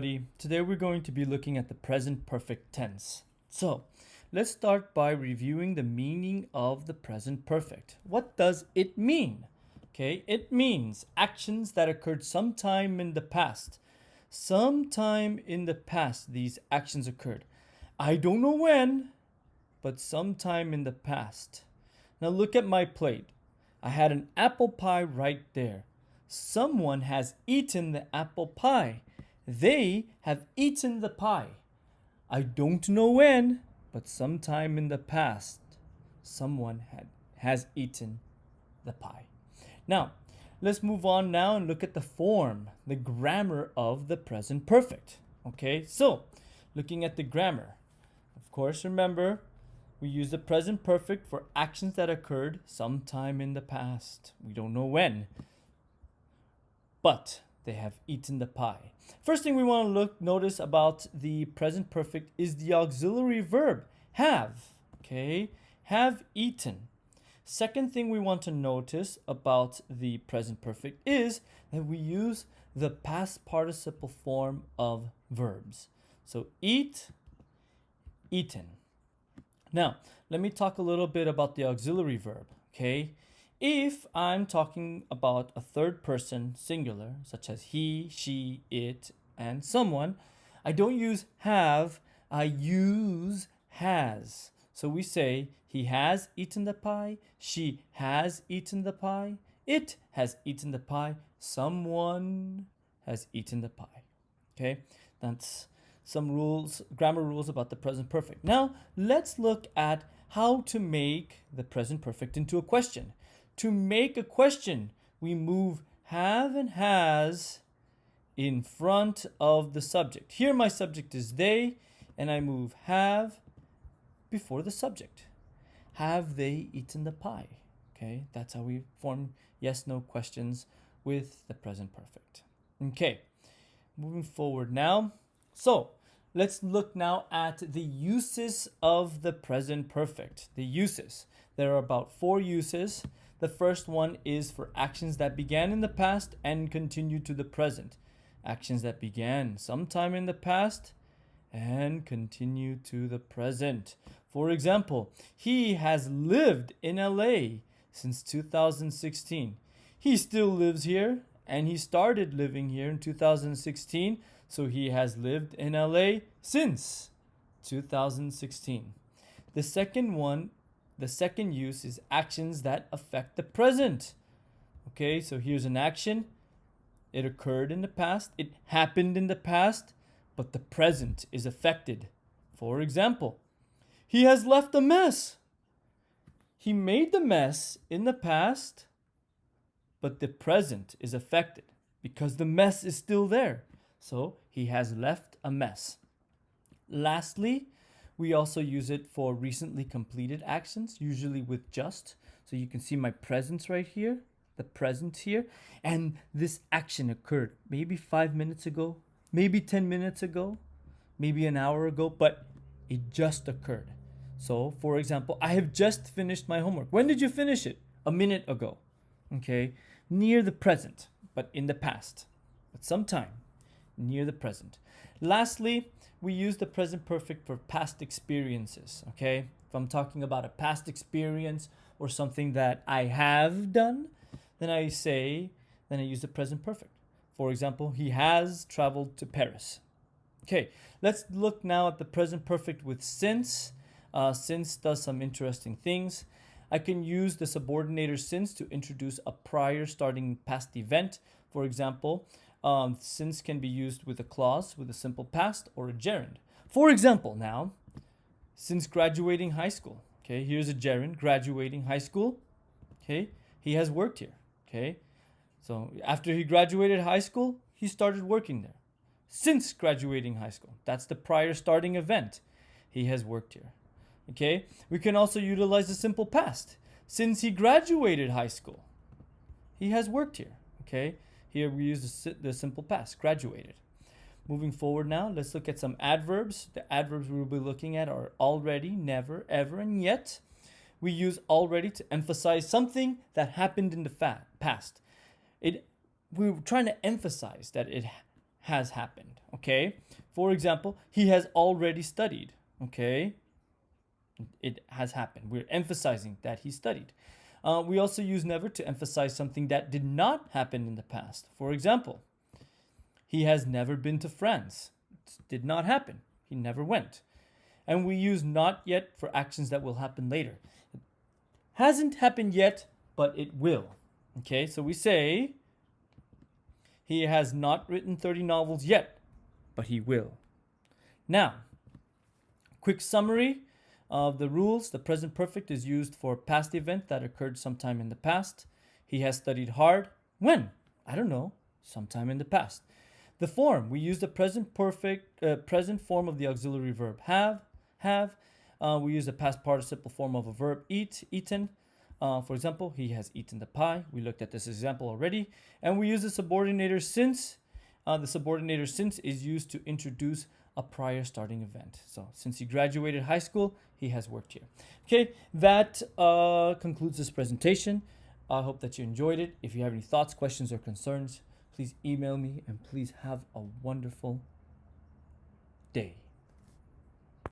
Today we're going to be looking at the present perfect tense. So, let's start by reviewing the meaning of the present perfect. What does it mean? Okay, it means actions that occurred sometime in the past. Sometime in the past, these actions occurred. I don't know when, but sometime in the past. Now look at my plate. I had an apple pie right there. Someone has eaten the apple pie. They have eaten the pie. I don't know when, but sometime in the past, has eaten the pie. Now, let's move on now and look at the form, the grammar of the present perfect. Okay, so looking at the grammar, of course, remember we use the present perfect for actions that occurred sometime in the past. We don't know when, but they have eaten the pie. First thing we want to notice about the present perfect is the auxiliary verb have. Okay? Have eaten. Second thing we want to notice about the present perfect is that we use the past participle form of verbs. So eat, eaten. Now, let me talk a little bit about the auxiliary verb, okay? If I'm talking about a third person singular, such as he, she, it, and someone, I don't use have, I use has. So we say, he has eaten the pie, she has eaten the pie, it has eaten the pie, someone has eaten the pie. Okay? That's some rules, grammar rules about the present perfect. Now, let's look at how to make the present perfect into a question. To make a question, we move have and has in front of the subject. Here, my subject is they, and I move have before the subject. Have they eaten the pie? Okay, that's how we form yes no questions with the present perfect. Okay, moving forward now. So, let's look now at the uses of the present perfect. The uses. There are about 4 uses. The first one is for actions that began in the past and continue to the present. Actions that began sometime in the past and continue to the present. For example, he has lived in LA since 2016. He still lives here and he started living here in 2016, so he has lived in LA since 2016. The second one, the second use is actions that affect the present. Okay, so here's an action. It occurred in the past, it happened in the past, but the present is affected. For example, he has left a mess. He made the mess in the past, but the present is affected because the mess is still there. So he has left a mess. Lastly, we also use it for recently completed actions, usually with just. So you can see my presence right here, the present here. And this action occurred maybe 5 minutes ago, maybe 10 minutes ago, maybe an hour ago, but it just occurred. So, for example, I have just finished my homework. When did you finish it? A minute ago. Okay? Near the present, but in the past. But sometime near the present. Lastly, we use the present perfect for past experiences. Okay? If I'm talking about a past experience or something that I have done, then I use the present perfect. For example, he has traveled to Paris. Okay, let's look now at the present perfect with since. Since does some interesting things. I can use the subordinator since to introduce a prior starting past event. For example, since can be used with a clause, with a simple past, or a gerund. For example, now, since graduating high school. Okay, here's a gerund, graduating high school. Okay, he has worked here. Okay, so after he graduated high school, he started working there. Since graduating high school, that's the prior starting event. He has worked here. Okay, we can also utilize the simple past. Since he graduated high school, he has worked here. Okay, here we use the simple past, graduated. Moving forward now, let's look at some adverbs. The adverbs we will be looking at are already, never, ever, and yet. We use already to emphasize something that happened in the past. We're trying to emphasize that it has happened. Okay. For example, he has already studied. Okay. It has happened. We're emphasizing that he studied. We also use never to emphasize something that did not happen in the past. For example, he has never been to France. It did not happen. He never went. And we use not yet for actions that will happen later. It hasn't happened yet, but it will. Okay, so we say he has not written 30 novels yet, but he will. Now, quick summary of the rules. The present perfect is used for past event that occurred sometime in the past. He has studied hard. When? I don't know. Sometime in the past. The form. We use the present perfect, present form of the auxiliary verb have. We use the past participle form of a verb eat, eaten. For example, he has eaten the pie. We looked at this example already. And we use the subordinator since. The subordinator since is used to introduce a prior starting event. So since he graduated high school, he has worked here. Okay, that concludes this presentation. I hope that you enjoyed it. If you have any thoughts, questions, or concerns, please email me, and please have a wonderful day.